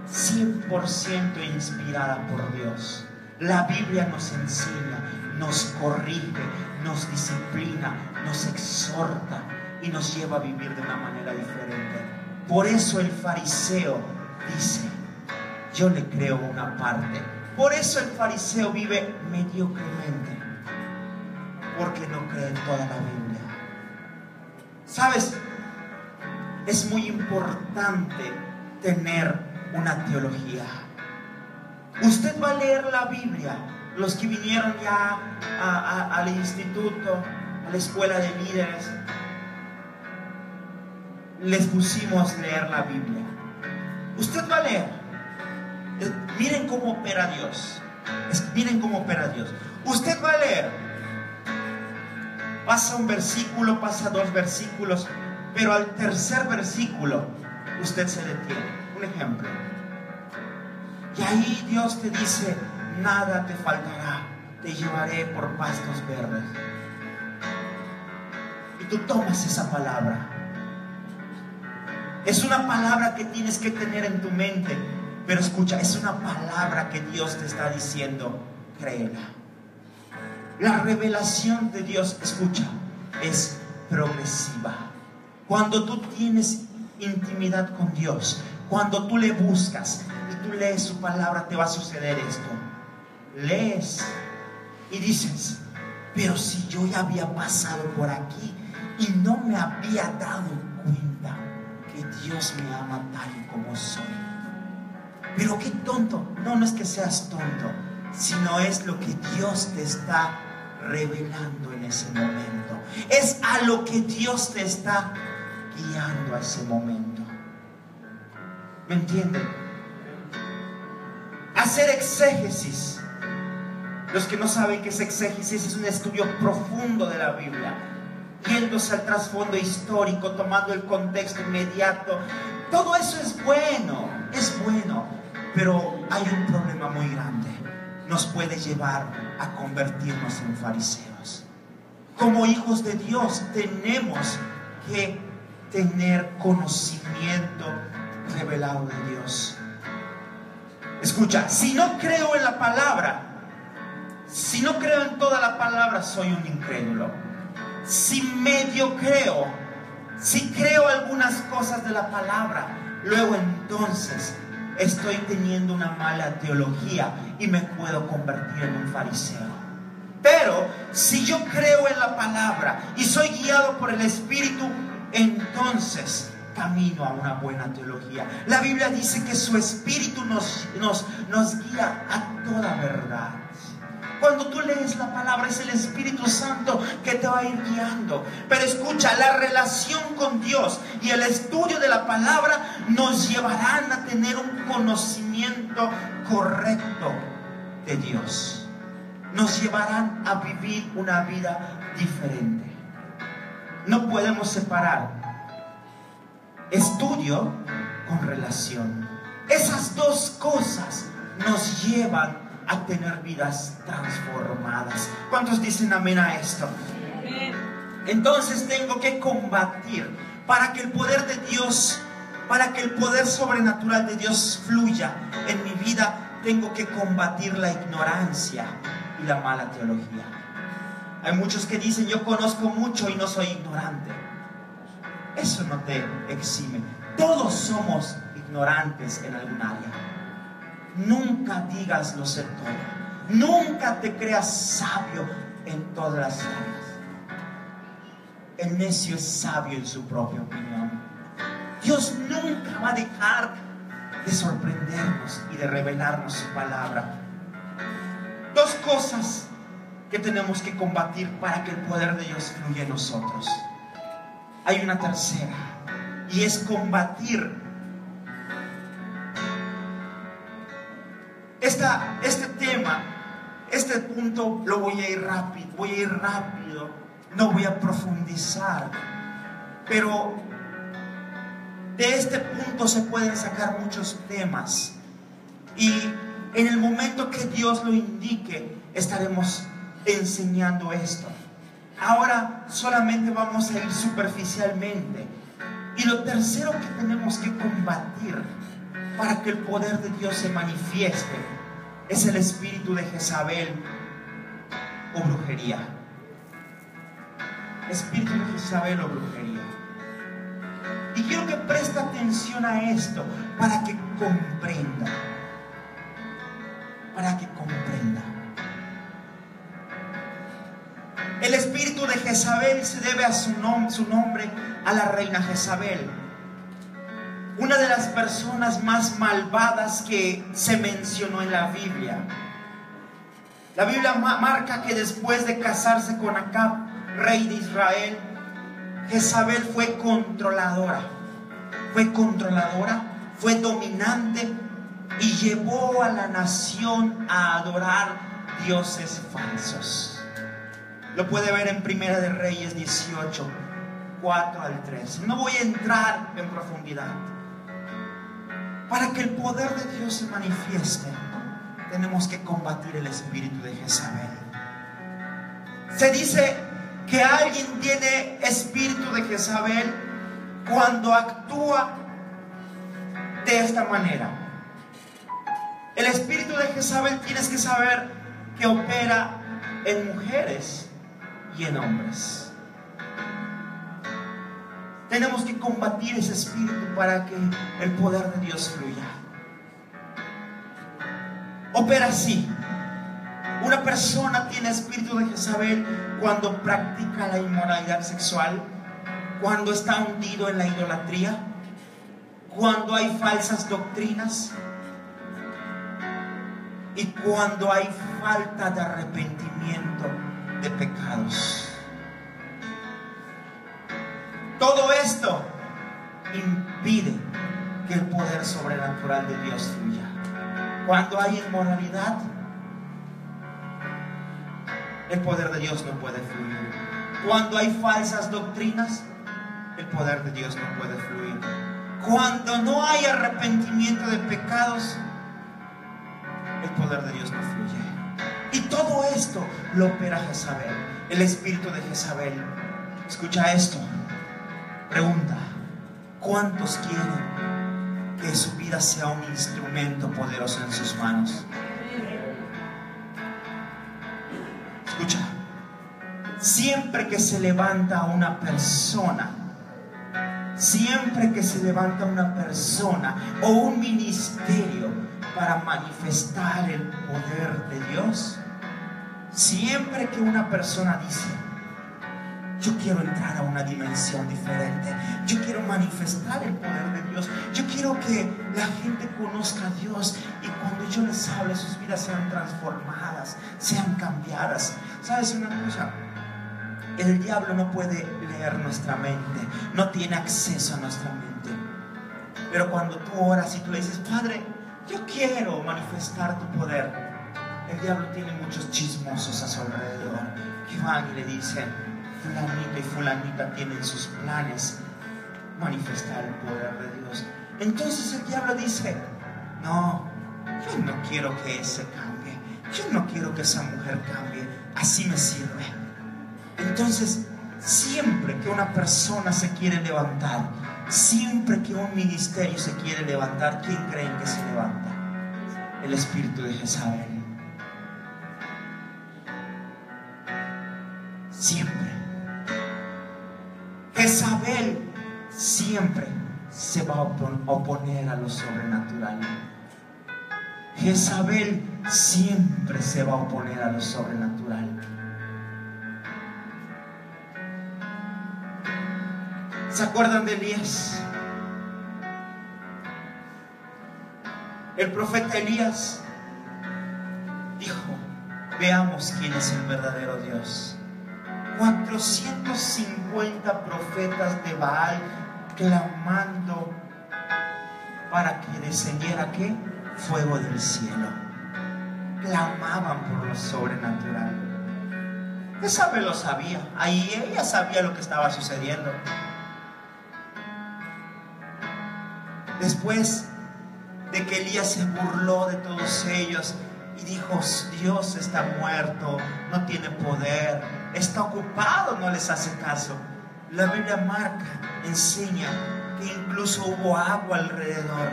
100% inspirada por Dios. La Biblia nos enseña, nos corrige, nos disciplina, nos exhorta y nos lleva a vivir de una manera diferente. Por eso el fariseo dice: yo le creo una parte. Por eso el fariseo vive mediocremente, porque no cree en toda la Biblia. ¿Sabes? Es muy importante tener una teología. Usted va a leer la Biblia. Los que vinieron ya al instituto, a la escuela de líderes, les pusimos leer la Biblia. Usted va a leer. Miren cómo opera Dios. Miren cómo opera Dios. Usted va a leer. Pasa un versículo, pasa dos versículos, pero al tercer versículo usted se detiene. Un ejemplo. Y ahí Dios te dice: nada te faltará, te llevaré por pastos verdes. Y tú tomas esa palabra. Es una palabra que tienes que tener en tu mente. Pero escucha, es una palabra que Dios te está diciendo: créela. La revelación de Dios, escucha, es progresiva. Cuando tú tienes intimidad con Dios, cuando tú le buscas y tú lees su palabra, te va a suceder esto. Lees y dices: pero si yo ya había pasado por aquí y no me había dado cuenta que Dios me ama tal y como soy. Pero qué tonto. No es que seas tonto, sino es lo que Dios te está revelando en ese momento. Es a lo que Dios te está guiando a ese momento. ¿Me entienden? Hacer exégesis. Los que no saben qué es exégesis, es un estudio profundo de la Biblia, yéndose al trasfondo histórico, tomando el contexto inmediato. Todo eso es bueno, pero hay un problema muy grande. Nos puede llevar a convertirnos en fariseos. Como hijos de Dios tenemos que tener conocimiento revelado de Dios. Escucha, si no creo en la palabra, si no creo en toda la palabra, soy un incrédulo. Si medio creo, si creo algunas cosas de la palabra, luego entonces estoy teniendo una mala teología y me puedo convertir en un fariseo. Pero si yo creo en la palabra y soy guiado por el Espíritu, entonces camino a una buena teología. La Biblia dice que su Espíritu nos guía a toda verdad. Cuando tú lees la palabra, es el Espíritu Santo que te va a ir guiando. Pero escucha, la relación con Dios y el estudio de la palabra nos llevarán a tener un conocimiento correcto de Dios. Nos llevarán a vivir una vida diferente. No podemos separar estudio con relación. Esas dos cosas nos llevan a tener vidas transformadas. ¿Cuántos dicen amén a esto? Entonces tengo que combatir para que el poder de Dios, para que el poder sobrenatural de Dios fluya en mi vida. Tengo que combatir la ignorancia y la mala teología. Hay muchos que dicen: yo conozco mucho y no soy ignorante. Eso no te exime. Todos somos ignorantes en algún área. Nunca digas lo sé todo. Nunca te creas sabio en todas las áreas. El necio es sabio en su propia opinión. Dios nunca va a dejar de sorprendernos y de revelarnos su palabra. Dos cosas que tenemos que combatir para que el poder de Dios fluya en nosotros. Hay una tercera, y es combatir este tema, este punto. Lo voy a ir rápido, no voy a profundizar, pero de este punto se pueden sacar muchos temas, y en el momento que Dios lo indique estaremos enseñando esto. Ahora solamente vamos a ir superficialmente. Y lo tercero que tenemos que combatir para que el poder de Dios se manifieste es el espíritu de Jezabel o brujería. Espíritu de Jezabel o brujería. Y quiero que preste atención a esto para que comprenda. Para que comprenda. El espíritu de Jezabel se debe a su nombre, a la reina Jezabel, una de las personas más malvadas que se mencionó en la Biblia. La Biblia marca que después de casarse con Acab, rey de Israel, Jezabel fue controladora, fue dominante y llevó a la nación a adorar dioses falsos. Lo puede ver en Primera de Reyes 18, 4 al 13. No voy a entrar en profundidad. Para que el poder de Dios se manifieste, tenemos que combatir el espíritu de Jezabel. Se dice que alguien tiene espíritu de Jezabel cuando actúa de esta manera. El espíritu de Jezabel, tienes que saber que opera en mujeres y en hombres. Tenemos que combatir ese espíritu para que el poder de Dios fluya. Opera así. Una persona tiene espíritu de Jezabel cuando practica la inmoralidad sexual, cuando está hundido en la idolatría, cuando hay falsas doctrinas y cuando hay falta de arrepentimiento de pecados. Todo esto impide que el poder sobrenatural de Dios fluya. Cuando hay inmoralidad, el poder de Dios no puede fluir. Cuando hay falsas doctrinas, el poder de Dios no puede fluir. Cuando no hay arrepentimiento de pecados, el poder de Dios no fluye. Y todo esto lo opera Jezabel, el espíritu de Jezabel. Escucha esto. Pregunta: ¿cuántos quieren que su vida sea un instrumento poderoso en sus manos? Escucha. Siempre que se levanta una persona, o un ministerio para manifestar el poder de Dios, siempre que una persona dice: yo quiero entrar a una dimensión diferente, yo quiero manifestar el poder de Dios, yo quiero que la gente conozca a Dios, y cuando yo les hable, sus vidas sean transformadas, sean cambiadas. ¿Sabes una cosa? El diablo no puede leer nuestra mente, no tiene acceso a nuestra mente. Pero cuando tú oras y tú le dices: Padre, yo quiero manifestar tu poder, el diablo tiene muchos chismosos a su alrededor que van y le dicen: fulanito y fulanita tienen sus planes manifestar el poder de Dios. Entonces el diablo dice: no, yo no quiero que ese cambie, yo no quiero que esa mujer cambie, así me sirve. Entonces, siempre que una persona se quiere levantar, siempre que un ministerio se quiere levantar, ¿quién creen que se levanta? El espíritu de Jezabel. Siempre. Jezabel siempre se va a oponer a lo sobrenatural. Jezabel siempre se va a oponer a lo sobrenatural. ¿Se acuerdan de Elías? El profeta Elías dijo: veamos quién es el verdadero Dios. 450 profetas de Baal clamando para que descendiera ¿qué? Fuego del cielo. Clamaban por lo sobrenatural. Jezabel lo sabía. Ahí ella sabía lo que estaba sucediendo. Después de que Elías se burló de todos ellos y dijo: Dios está muerto, no tiene poder, está ocupado, no les hace caso. La Biblia marca, enseña que incluso hubo agua alrededor,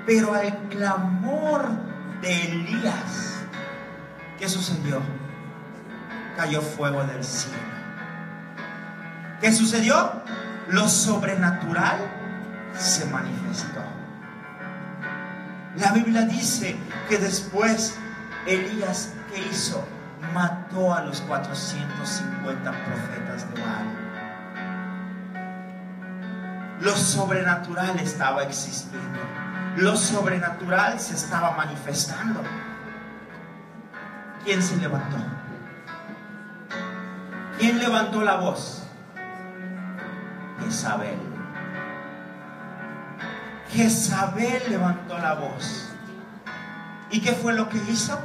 pero al clamor de Elías, ¿qué sucedió? Cayó fuego del cielo. ¿Qué sucedió? Lo sobrenatural se manifestó. La Biblia dice que después Elías, ¿qué hizo? Mató a los 450 profetas de Baal. Lo sobrenatural estaba existiendo. Lo sobrenatural se estaba manifestando. ¿Quién se levantó? ¿Quién levantó la voz? Jezabel. Jezabel levantó la voz. ¿Y qué fue lo que hizo?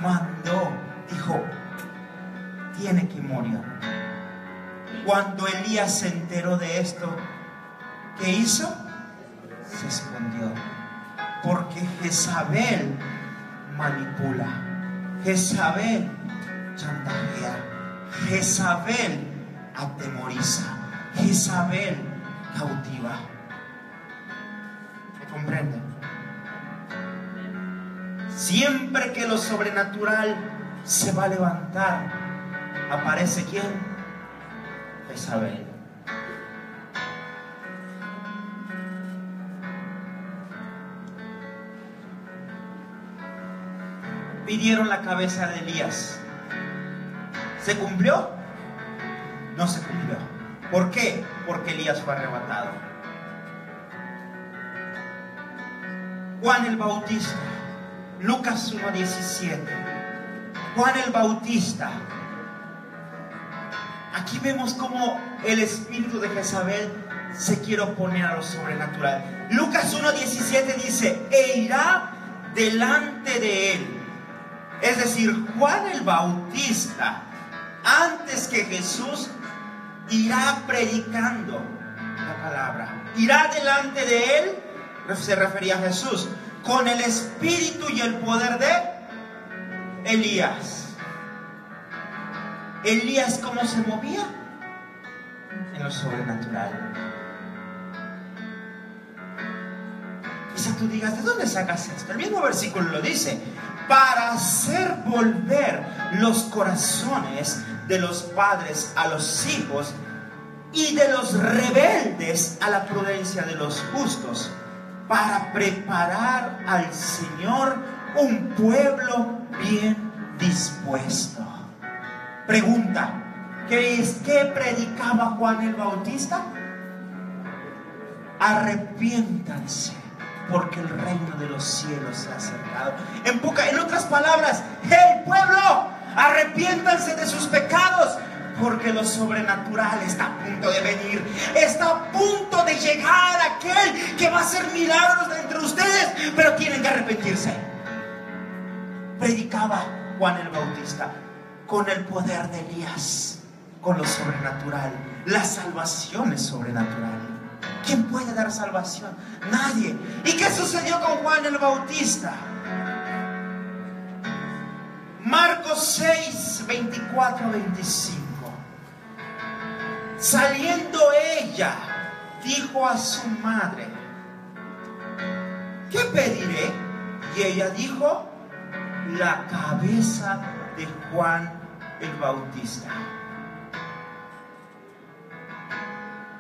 Mandó, dijo: tiene que morir. Cuando Elías se enteró de esto, ¿qué hizo? Se escondió. Porque Jezabel manipula, Jezabel chantajea, Jezabel atemoriza, Jezabel cautiva. ¿Me comprenden? Siempre que lo sobrenatural se va a levantar, ¿aparece quién? Jezabel. Pidieron la cabeza de Elías. ¿Se cumplió? No se cumplió. ¿Por qué? Porque Elías fue arrebatado. Juan el Bautista, Lucas 1:17. Juan el Bautista. Aquí vemos cómo el espíritu de Jezabel se quiere oponer a lo sobrenatural. Lucas 1:17 dice: e irá delante de él. Es decir, Juan el Bautista, antes que Jesús, irá predicando la palabra. Irá delante de él, se refería a Jesús, con el espíritu y el poder de Elías. Elías, ¿cómo se movía? En lo sobrenatural. Quizá tú digas: ¿de dónde sacas esto? El mismo versículo lo dice: para hacer volver los corazones de los padres a los hijos y de los rebeldes a la prudencia de los justos, para preparar al Señor un pueblo bien dispuesto. Pregunta: ¿qué predicaba Juan el Bautista? Arrepiéntanse, porque el reino de los cielos se ha acercado. En otras palabras, ¡hey pueblo! Arrepiéntanse de sus pecados, porque lo sobrenatural está a punto de venir. Está a punto de llegar aquel que va a hacer milagros entre ustedes, pero tienen que arrepentirse. Predicaba Juan el Bautista con el poder de Elías, con lo sobrenatural. La salvación es sobrenatural. ¿Quién puede dar salvación? Nadie. ¿Y qué sucedió con Juan el Bautista? Marcos 6, 24, 25. Saliendo ella, dijo a su madre: ¿qué pediré? Y ella dijo: la cabeza de Juan el Bautista.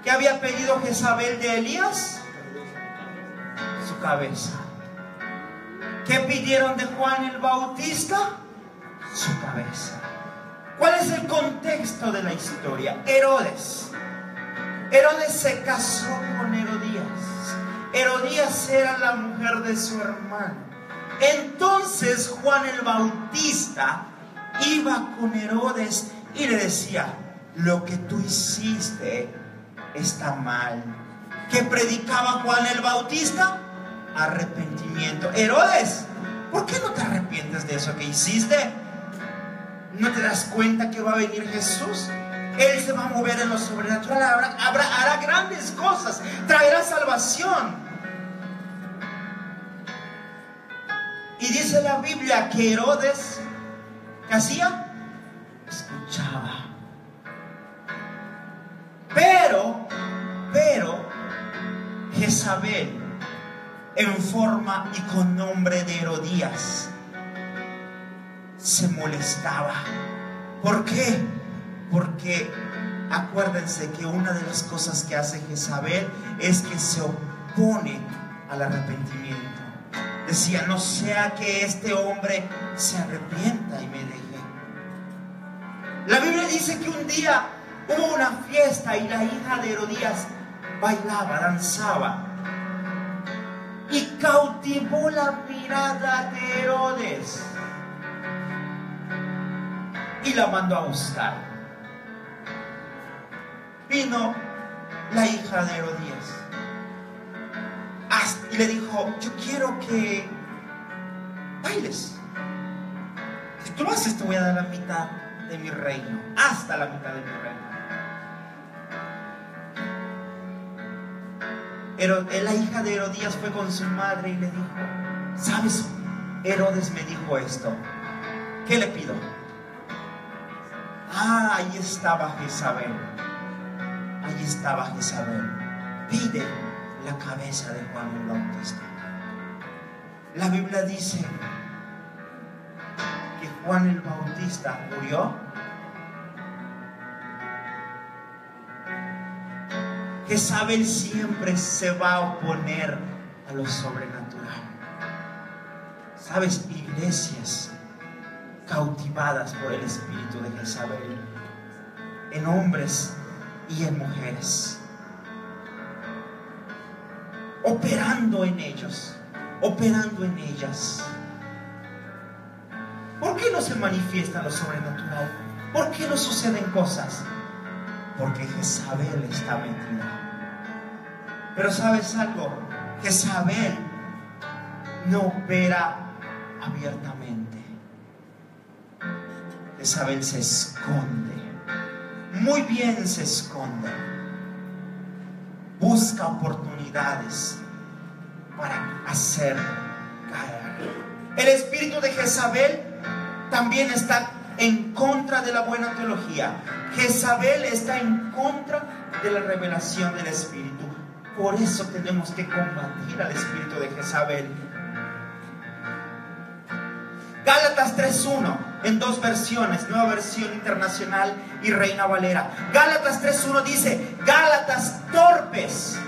¿Qué había pedido Jezabel de Elías? Su cabeza. ¿Qué pidieron de Juan el Bautista? Su cabeza. ¿Cuál es el contexto de la historia? Herodes se casó con Herodías. Herodías era la mujer de su hermano. Entonces Juan el Bautista iba con Herodes y le decía: lo que tú hiciste está mal. ¿Qué predicaba Juan el Bautista? Arrepentimiento. Herodes, ¿por qué no te arrepientes de eso que hiciste? ¿No te das cuenta que va a venir Jesús? Él se va a mover en lo sobrenatural, hará grandes cosas, traerá salvación. Y dice la Biblia que Herodes, ¿qué hacía? Escuchaba. Pero Jezabel, en forma y con nombre de Herodías, se molestaba. ¿Por qué? Porque acuérdense que una de las cosas que hace Jezabel es que se opone al arrepentimiento. Decía: no sea que este hombre se arrepienta y me deje. La Biblia dice que un día hubo una fiesta y la hija de Herodías bailaba, danzaba, y cautivó la mirada de Herodes y la mandó a buscar. Vino la hija de Herodías y le dijo: yo quiero que bailes. Si tú lo haces, te voy a dar la mitad de mi reino, hasta la mitad de mi reino. La hija de Herodías fue con su madre y le dijo: ¿sabes? Herodes me dijo esto. ¿Qué le pido? Ah, ahí estaba Jezabel. Ahí estaba Jezabel. Pide la cabeza de Juan el Bautista. La Biblia dice que Juan el Bautista murió. Jezabel siempre se va a oponer a lo sobrenatural. ¿Sabes? Iglesias cautivadas por el espíritu de Jezabel, en hombres y en mujeres, operando en ellos, operando en ellas. ¿Por qué no se manifiesta lo sobrenatural? ¿Por qué no suceden cosas? Porque Jezabel está metida. Pero ¿sabes algo? Jezabel no opera abiertamente. Jezabel se esconde. Muy bien se esconde. Busca oportunidades para hacer caer. El espíritu de Jezabel también está en contra de la buena teología. Jezabel está en contra de la revelación del espíritu. Por eso tenemos que combatir al espíritu de Jezabel. Gálatas 3:1 en dos versiones, Nueva Versión Internacional y Reina Valera. Gálatas 3:1 dice: Gálatas torpes.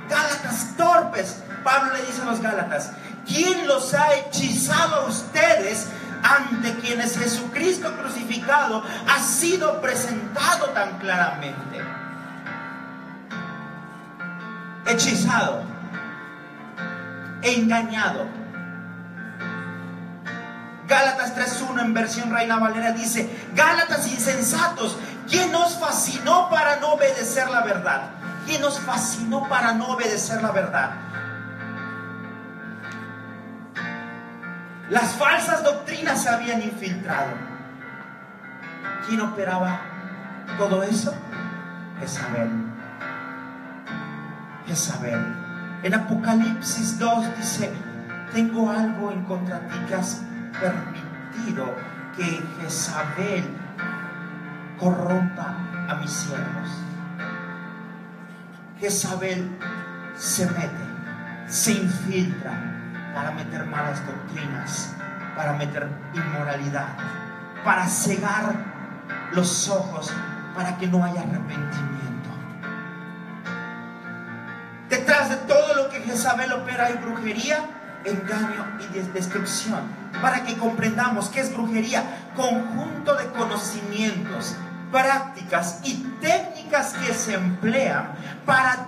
Gálatas torpes. Pablo le dice a los Gálatas: ¿quién los ha hechizado a ustedes, ante quienes Jesucristo crucificado ha sido presentado tan claramente? Hechizado, engañado. Gálatas 3:1 en versión Reina Valera dice: Gálatas insensatos, ¿quién os fascinó para no obedecer la verdad? ¿Quién os fascinó para no obedecer la verdad? Las falsas doctrinas se habían infiltrado. ¿Quién operaba todo eso? Jezabel. Jezabel. En Apocalipsis 2 dice: tengo algo en contra ti, que has permitido que Jezabel corrompa a mis siervos. Jezabel se mete, se infiltra para meter malas doctrinas, para meter inmoralidad, para cegar los ojos, para que no haya arrepentimiento. Detrás de todo lo que Jezabel opera hay brujería, engaño y destrucción. Para que comprendamos qué es brujería: conjunto de conocimientos, prácticas y técnicas que se emplean para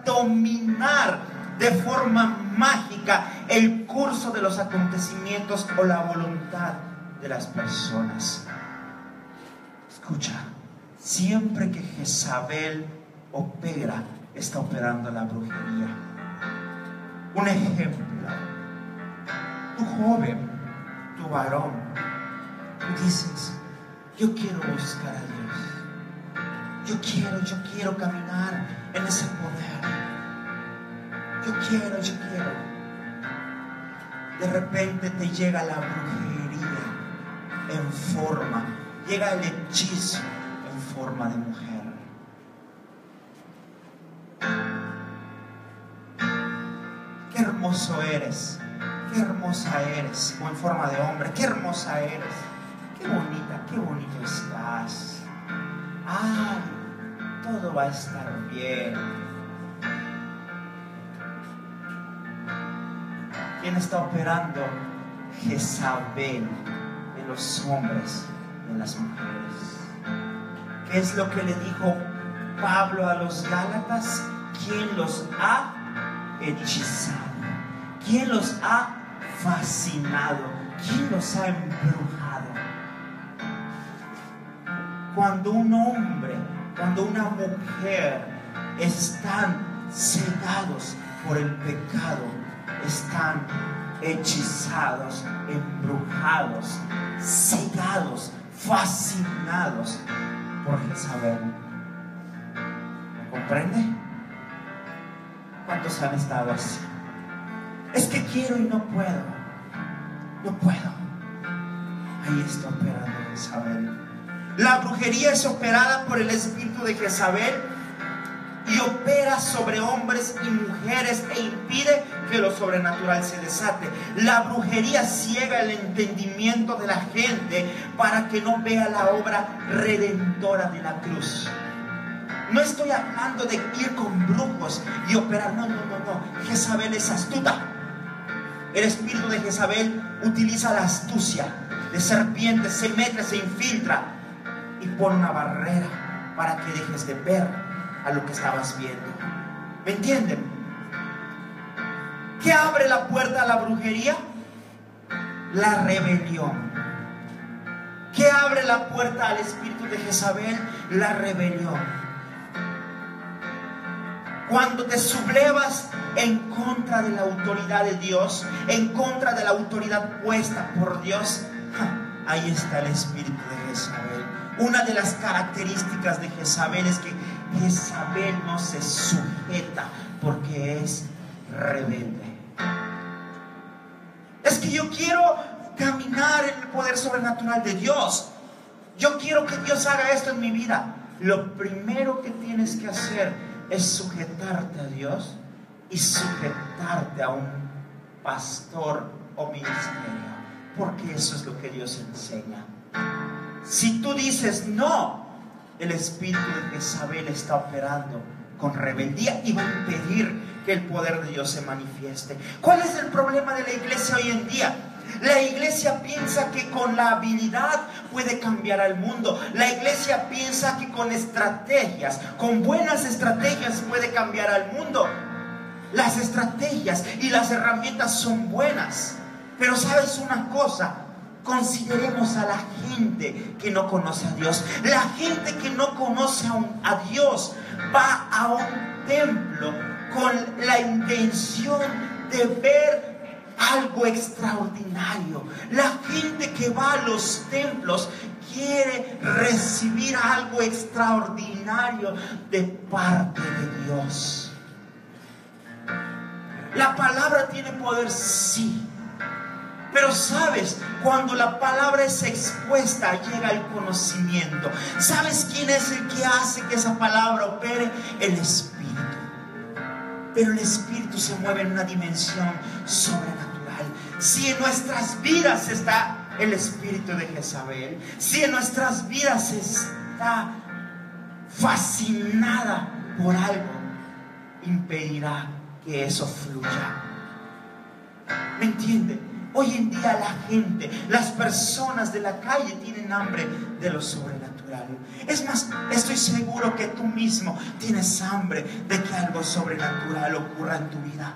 dominar de forma mágica el curso de los acontecimientos o la voluntad de las personas. Escucha, siempre que Jezabel opera, está operando la brujería. Un ejemplo: tu joven, tu varón, tú dices: yo quiero buscar a Dios, yo quiero caminar en ese poder, yo quiero. De repente te llega la brujería en forma, llega el hechizo en forma de mujer. Qué hermoso eres, qué hermosa eres, o en forma de hombre, qué hermosa eres, qué bonita, qué bonito estás. Ay, todo va a estar bien. ¿Quién está operando? Jezabel en los hombres y en las mujeres. ¿Qué es lo que le dijo Pablo a los Gálatas? ¿Quién los ha hechizado? ¿Quién los ha fascinado? ¿Quién los ha embrujado? Cuando un hombre, cuando una mujer están cegados por el pecado, están hechizados, embrujados, cegados, fascinados por Jezabel. ¿Me comprende? ¿Cuántos han estado así? Es que quiero y no puedo. No puedo. Ahí está operando Jezabel. La brujería es operada por el espíritu de Jezabel y opera sobre hombres y mujeres e impide que lo sobrenatural se desate. La brujería ciega el entendimiento de la gente para que no vea la obra redentora de la cruz. No estoy hablando de ir con brujos y operar, no. Jezabel es astuta. El espíritu de Jezabel utiliza la astucia de serpiente, se mete, se infiltra y pone una barrera para que dejes de ver a lo que estabas viendo. ¿Me entienden? ¿Qué abre la puerta a la brujería? La rebelión. ¿Qué abre la puerta al espíritu de Jezabel? La rebelión. Cuando te sublevas en contra de la autoridad de Dios, en contra de la autoridad puesta por Dios, ahí está el espíritu de Jezabel. Una de las características de Jezabel es que Jezabel no se sujeta porque es rebelde. Es que yo quiero caminar en el poder sobrenatural de Dios. Yo quiero que Dios haga esto en mi vida. Lo primero que tienes que hacer es sujetarte a Dios y sujetarte a un pastor o ministerio, porque eso es lo que Dios enseña. Si tú dices no, el espíritu de Jezabel está operando con rebeldía y va a impedir que el poder de Dios se manifieste. ¿Cuál es el problema de la iglesia hoy en día? La iglesia piensa que con la habilidad puede cambiar al mundo. La iglesia piensa que con estrategias, con buenas estrategias puede cambiar al mundo. Las estrategias y las herramientas son buenas, pero ¿sabes una cosa? Consideremos a la gente que no conoce a Dios. La gente que no conoce a Dios va a un templo con la intención de ver algo extraordinario. La gente que va a los templos quiere recibir algo extraordinario de parte de Dios. La palabra tiene poder, sí, Pero sabes, cuando la palabra es expuesta, llega el conocimiento. ¿Sabes quién es el que hace que esa palabra opere? El Espíritu. Pero el Espíritu se mueve en una dimensión sobrenatural. Si en nuestras vidas está el espíritu de Jezabel, si en nuestras vidas está fascinada por algo, impedirá que eso fluya. ¿Me entiende? Hoy en día la gente, las personas de la calle tienen hambre de lo sobrenatural. Es más, estoy seguro que tú mismo tienes hambre de que algo sobrenatural ocurra en tu vida.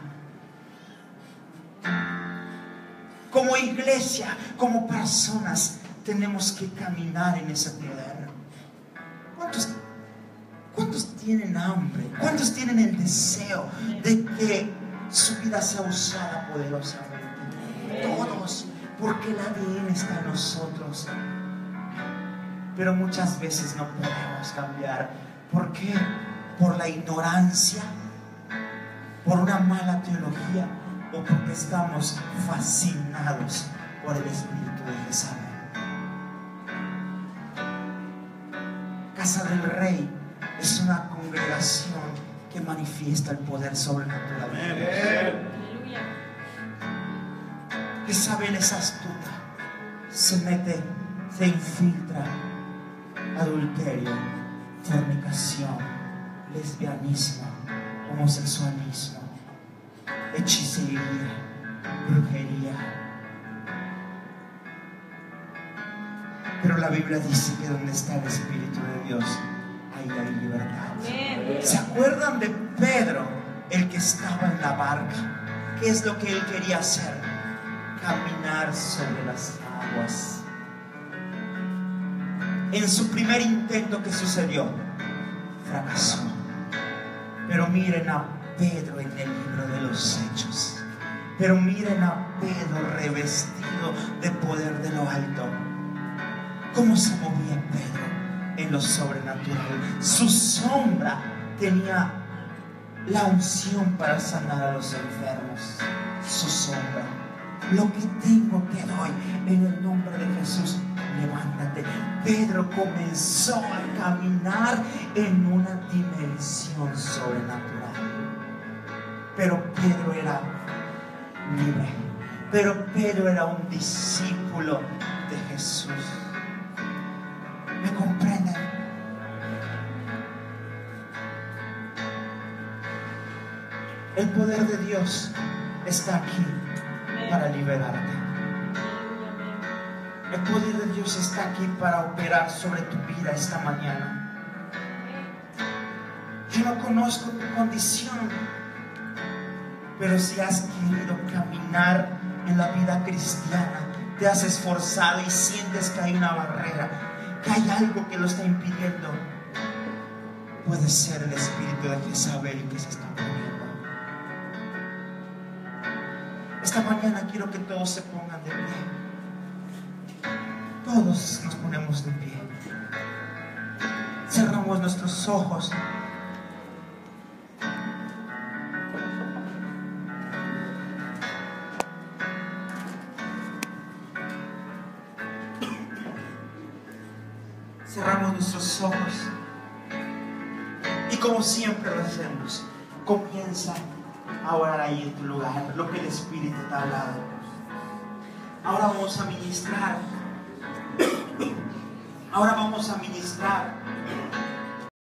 Como iglesia, como personas, tenemos que caminar en ese poder. ¿Cuántos tienen hambre? ¿Cuántos tienen el deseo de que su vida sea usada poderosamente? Todos, porque el ADN está en nosotros. Pero muchas veces no podemos cambiar. ¿Por qué? Por la ignorancia, por una mala teología, o porque estamos fascinados por el espíritu de Jezabel. Casa del Rey es una congregación que manifiesta el poder sobrenatural de Dios. Jezabel es astuta, se mete, se infiltra: adulterio, fornicación, lesbianismo, homosexualismo, hechicería, brujería. Pero la Biblia dice que donde está el Espíritu de Dios, ahí hay libertad. ¿Se acuerdan de Pedro, el que estaba en la barca? ¿Qué es lo que él quería hacer? Caminar sobre las aguas. En su primer intento, ¿qué sucedió? Fracasó. Pero miren a Pedro en el libro de los Hechos. Pero miren a Pedro revestido de poder de lo alto. ¿Cómo se movía Pedro en lo sobrenatural? Su sombra tenía la unción para sanar a los enfermos. Su sombra. Lo que tengo te doy en el nombre de Jesús. Levántate. Pedro comenzó a caminar en una dimensión sobrenatural. Pero Pedro era libre. Pero Pedro era un discípulo de Jesús. ¿Me comprenden? El poder de Dios está aquí para liberarte. El poder de Dios está aquí para operar sobre tu vida esta mañana. Yo no conozco tu condición, pero si has querido caminar en la vida cristiana, te has esforzado y sientes que hay una barrera, que hay algo que lo está impidiendo, puede ser el espíritu de Jezabel que se está moviendo. Esta mañana quiero que todos se pongan de pie. Todos nos ponemos de pie. Cerramos nuestros ojos. Cerramos nuestros ojos. Y como siempre lo hacemos, comienza a orar ahí en tu lugar lo que el Espíritu te ha hablado. Ahora vamos a ministrar. Ahora vamos a ministrar